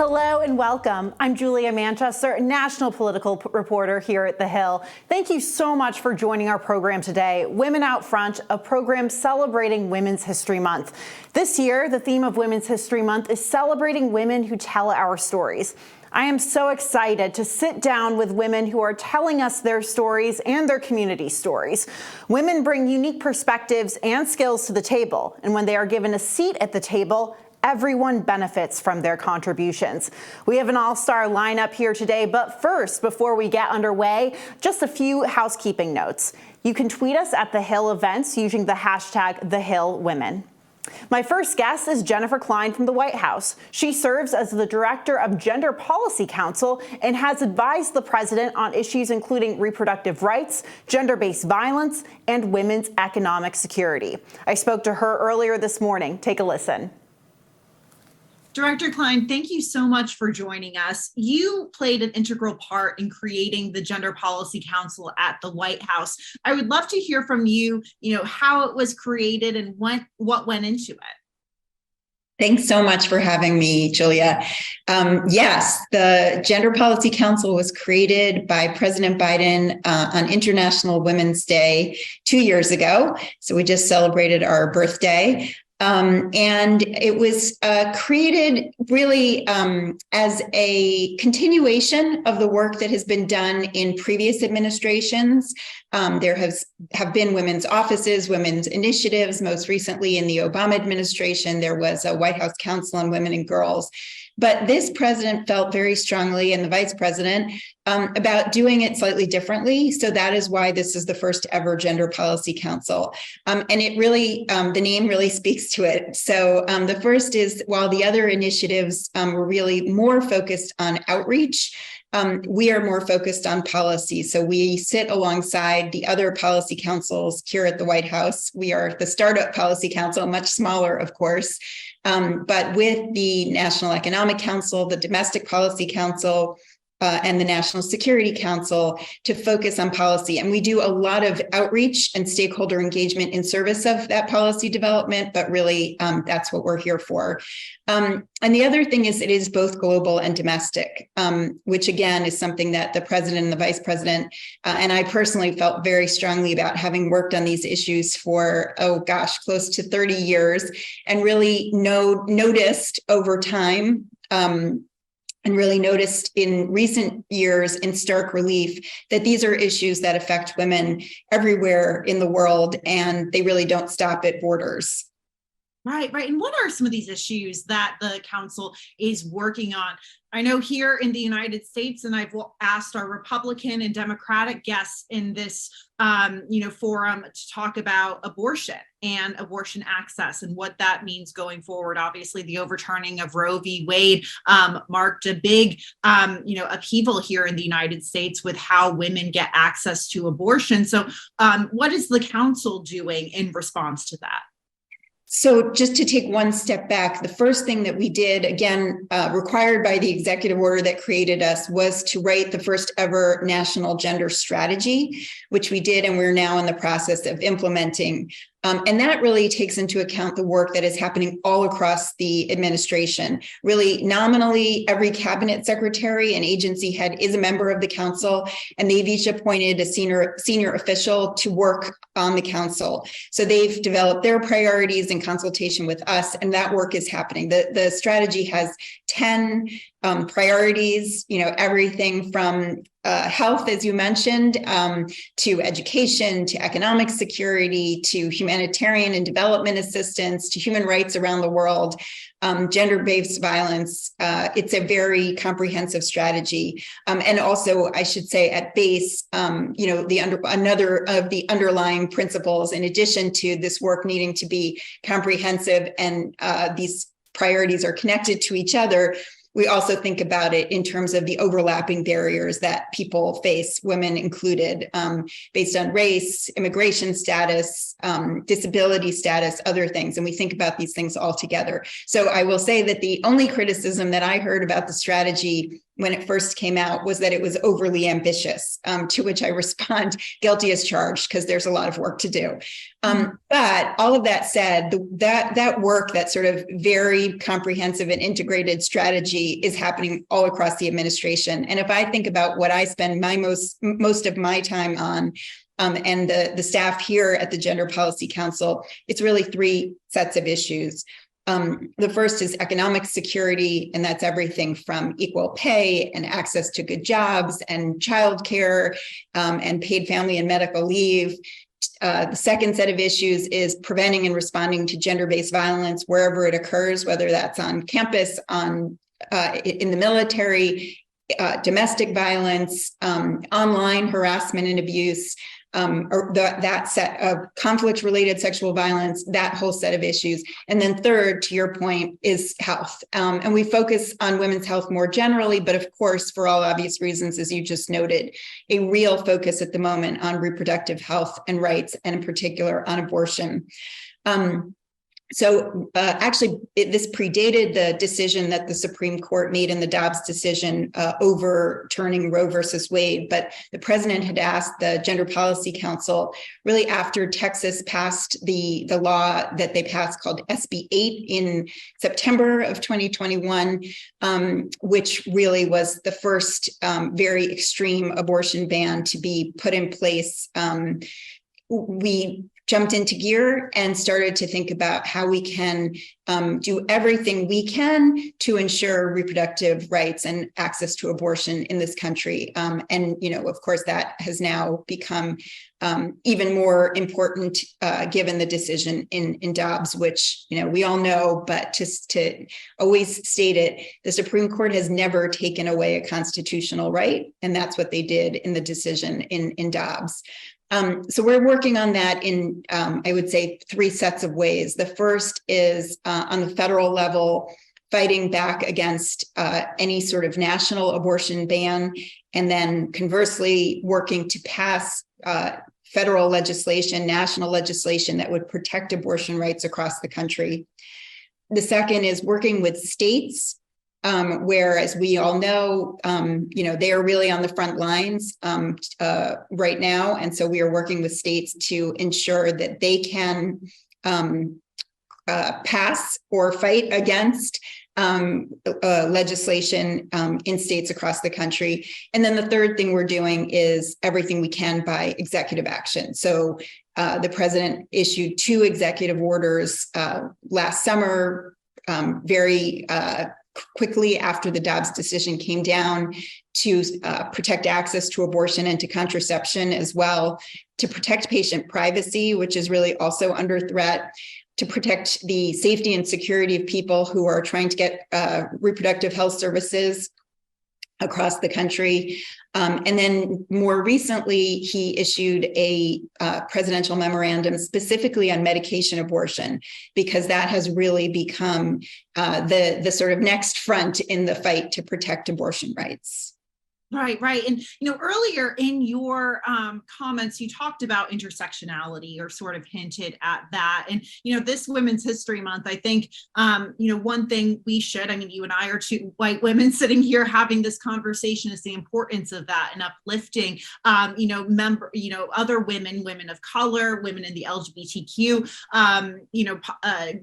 Hello and welcome. I'm Julia Manchester, national political reporter here at The Hill. Thank you so much for joining our program today, Women Out Front, a program celebrating Women's History Month. This year, the theme of Women's History Month is celebrating women who tell our stories. I am so excited to sit down with women who are telling us their stories and their community stories. Women bring unique perspectives and skills to the table, and when they are given a seat at the table, everyone benefits from their contributions. We have an all-star lineup here today, but first, before we get underway, just a few housekeeping notes. You can tweet us at The Hill Events using the hashtag #TheHillWomen. My first guest is Jennifer Klein from the White House. She serves as the Director of Gender Policy Council and has advised the president on issues including reproductive rights, gender-based violence, and women's economic security. I spoke to her earlier this morning. Take a listen. Director Klein, thank you so much for joining us. You played an integral part in creating the Gender Policy Council at the White House. I would love to hear from you, how it was created and what went into it. Thanks so much for having me, Julia. Yes, the Gender Policy Council was created by President Biden on International Women's Day 2 years ago. So we just celebrated our birthday. And it was created really as a continuation of the work that has been done in previous administrations. There have been women's offices, women's initiatives. Most recently in the Obama administration, there was a White House Council on Women and Girls. But this president felt very strongly, and the vice president, about doing it slightly differently. So that is why this is the first ever Gender Policy Council. And it really, the name really speaks to it. So the first is, while the other initiatives were really more focused on outreach, we are more focused on policy. So we sit alongside the other policy councils here at the White House. We are the Startup Policy Council, much smaller, of course. But with the National Economic Council, the Domestic Policy Council, and the National Security Council to focus on policy. And we do a lot of outreach and stakeholder engagement in service of that policy development, but really that's what we're here for. And the other thing is it is both global and domestic, which again is something that the president and the vice president and I personally felt very strongly about, having worked on these issues for, close to 30 years, and really noticed over time and really noticed in recent years in stark relief that these are issues that affect women everywhere in the world, and they really don't stop at borders. Right. And what are some of these issues that the council is working on? I know here in the United States, and I've asked our Republican and Democratic guests in this, forum to talk about abortion and abortion access and what that means going forward. Obviously, the overturning of Roe v. Wade marked a big, upheaval here in the United States with how women get access to abortion. So what is the council doing in response to that? So just to take one step back, the first thing that we did, again, required by the executive order that created us, was to write the first ever national gender strategy, which we did, and we're now in the process of implementing. And that really takes into account the work that is happening all across the administration. Really, nominally, every cabinet secretary and agency head is a member of the council, and they've each appointed a senior official to work on the council. So they've developed their priorities in consultation with us, and that work is happening. The strategy has 10 priorities, everything from health, as you mentioned, to education, to economic security, to humanitarian and development assistance, to human rights around the world, gender-based violence. It's a very comprehensive strategy. And also, I should say, at base, another of the underlying principles, in addition to this work needing to be comprehensive and these priorities are connected to each other, we also think about it in terms of the overlapping barriers that people face, women included, based on race, immigration status, disability status, other things. And we think about these things all together. So I will say that the only criticism that I heard about the strategy when it first came out was that it was overly ambitious, to which I respond, guilty as charged, because there's a lot of work to do. But all of that said, that work, that sort of very comprehensive and integrated strategy is happening all across the administration. And if I think about what I spend most of my time on, and the staff here at the Gender Policy Council, it's really three sets of issues. The first is economic security, and that's everything from equal pay and access to good jobs and childcare, and paid family and medical leave. The second set of issues is preventing and responding to gender-based violence wherever it occurs, whether that's on campus, in the military, domestic violence, online harassment and abuse, or that set of conflict-related sexual violence, that whole set of issues. And then third, to your point, is health. And we focus on women's health more generally, but of course, for all obvious reasons, as you just noted, a real focus at the moment on reproductive health and rights, and in particular on abortion. So actually, this predated the decision that the Supreme Court made in the Dobbs decision overturning Roe versus Wade. But the president had asked the Gender Policy Council, really after Texas passed the law that they passed called SB 8 in September of 2021, which really was the first very extreme abortion ban to be put in place. We jumped into gear and started to think about how we can do everything we can to ensure reproductive rights and access to abortion in this country. And, of course, that has now become even more important given the decision in Dobbs, which, we all know, but just to always state it, the Supreme Court has never taken away a constitutional right. And that's what they did in the decision in Dobbs. So we're working on that in, I would say, three sets of ways. The first is on the federal level, fighting back against any sort of national abortion ban, and then conversely working to pass federal legislation, national legislation that would protect abortion rights across the country. The second is working with states, where, as we all know, they are really on the front lines right now. And so we are working with states to ensure that they can pass or fight against legislation in states across the country. And then the third thing we're doing is everything we can by executive action. So the president issued 2 executive orders last summer, very quickly after the Dobbs decision came down, to protect access to abortion and to contraception as well, to protect patient privacy, which is really also under threat, to protect the safety and security of people who are trying to get reproductive health services across the country. And then more recently, he issued a presidential memorandum specifically on medication abortion, because that has really become the sort of next front in the fight to protect abortion rights. Right. And, earlier in your comments, you talked about intersectionality, or sort of hinted at that. And, this Women's History Month, I think, one thing we should, you and I are 2 white women sitting here having this conversation, is the importance of that and uplifting, other women of color, women in the LGBTQ,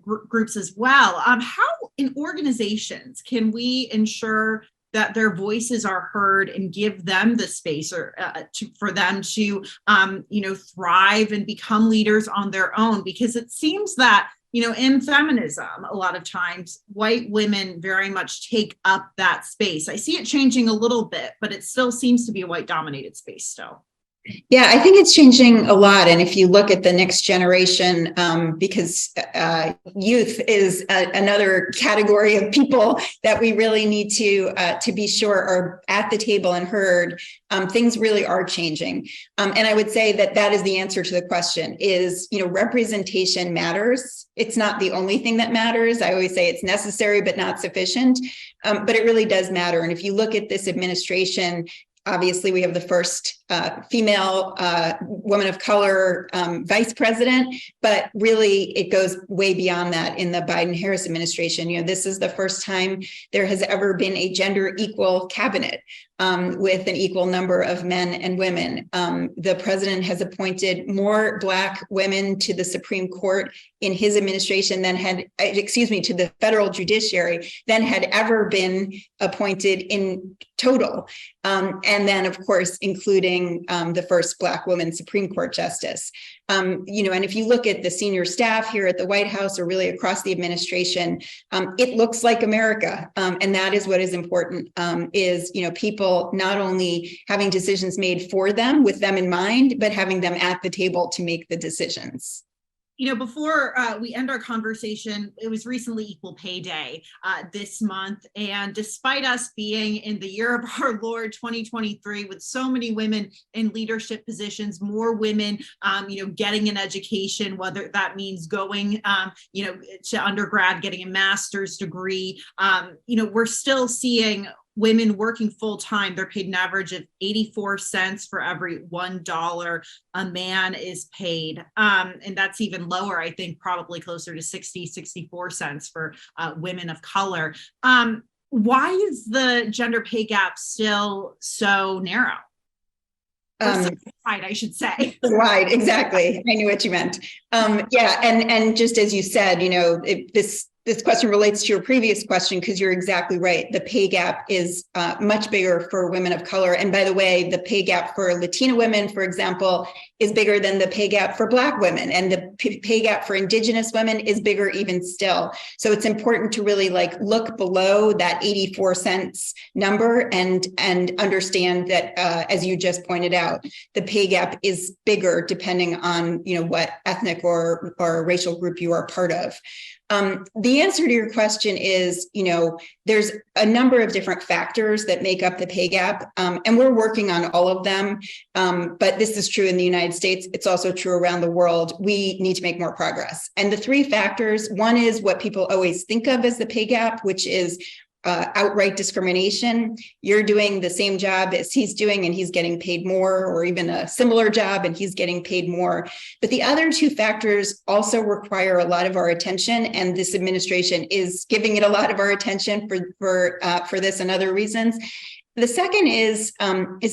groups as well. How in organizations can we ensure that their voices are heard and give them the space for them to, thrive and become leaders on their own? Because it seems that, in feminism, a lot of times white women very much take up that space. I see it changing a little bit, but it still seems to be a white dominated space still. Yeah, I think it's changing a lot. And if you look at the next generation, because youth is another category of people that we really need to be sure are at the table and heard, things really are changing. And I would say that is the answer to the question is, representation matters. It's not the only thing that matters. I always say it's necessary, but not sufficient. But it really does matter. And if you look at this administration, obviously, we have the first female woman of color vice president, but really it goes way beyond that in the Biden-Harris administration. This is the first time there has ever been a gender equal cabinet with an equal number of men and women. The president has appointed more Black women to the Supreme Court in his administration to the federal judiciary than had ever been appointed in total. And then, of course, including the first Black woman Supreme Court justice. And if you look at the senior staff here at the White House or really across the administration, it looks like America. And that is what is important, is people not only having decisions made for them with them in mind, but having them at the table to make the decisions. Before we end our conversation, it was recently Equal Pay Day this month. And despite us being in the year of our Lord 2023, with so many women in leadership positions, more women, getting an education, whether that means going, to undergrad, getting a master's degree, we're still seeing women working full time. They're paid an average of 84 cents for every $1 a man is paid. And that's even lower, I think, probably closer to 64 cents for women of color. Why is the gender pay gap still so narrow? So wide, I should say. Wide, exactly. I knew what you meant. And just as you said, this question relates to your previous question, because you're exactly right. The pay gap is much bigger for women of color. And by the way, the pay gap for Latina women, for example, is bigger than the pay gap for Black women. And the pay gap for Indigenous women is bigger even still. So it's important to really look below that 84 cents number and understand that, as you just pointed out, the pay gap is bigger depending on, what ethnic or racial group you are part of. The answer to your question is, there's a number of different factors that make up the pay gap, and we're working on all of them. But this is true in the United States. It's also true around the world. We need to make more progress. And the three factors, one is what people always think of as the pay gap, which is outright discrimination. You're doing the same job as he's doing and he's getting paid more, or even a similar job and he's getting paid more. But the other two factors also require a lot of our attention, and this administration is giving it a lot of our attention for this and other reasons. The second is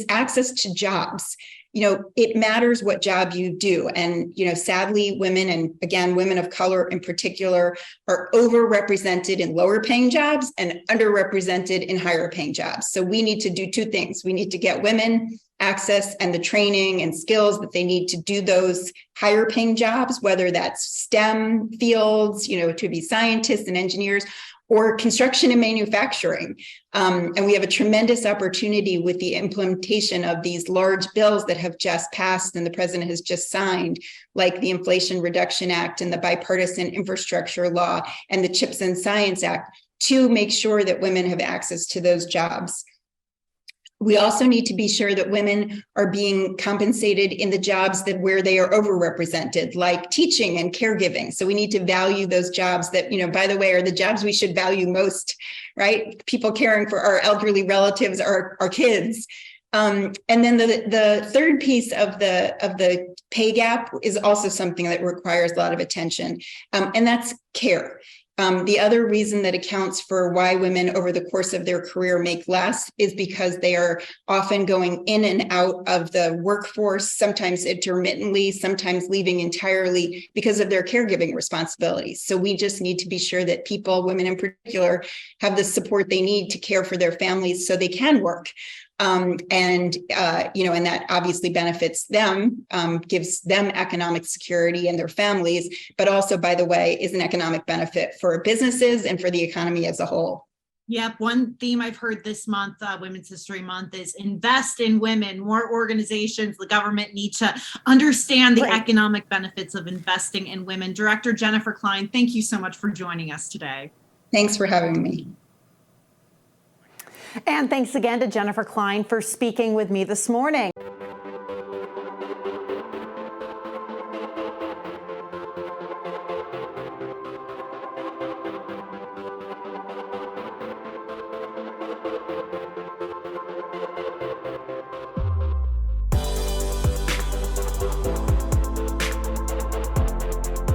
access to jobs. It matters what job you do. And, sadly, women, and again, women of color in particular, are overrepresented in lower paying jobs and underrepresented in higher paying jobs. So we need to do two things. We need to get women access and the training and skills that they need to do those higher paying jobs, whether that's STEM fields, to be scientists and engineers, or construction and manufacturing. And we have a tremendous opportunity with the implementation of these large bills that have just passed and the president has just signed, like the Inflation Reduction Act and the Bipartisan Infrastructure Law and the CHIPS and Science Act, to make sure that women have access to those jobs. We also need to be sure that women are being compensated in the jobs where they are overrepresented, like teaching and caregiving. So we need to value those jobs that, by the way, are the jobs we should value most, right? People caring for our elderly relatives, our kids. And then the third piece of the pay gap is also something that requires a lot of attention, and that's care. The other reason that accounts for why women over the course of their career make less is because they are often going in and out of the workforce, sometimes intermittently, sometimes leaving entirely because of their caregiving responsibilities. So we just need to be sure that people, women in particular, have the support they need to care for their families so they can work. And that obviously benefits them, gives them economic security and their families, but also, by the way, is an economic benefit for businesses and for the economy as a whole. Yep. One theme I've heard this month, Women's History Month, is invest in women. More organizations, the government need to understand the economic benefits of investing in women. Director Jennifer Klein, thank you so much for joining us today. Thanks for having me. And thanks again to Jennifer Klein for speaking with me this morning.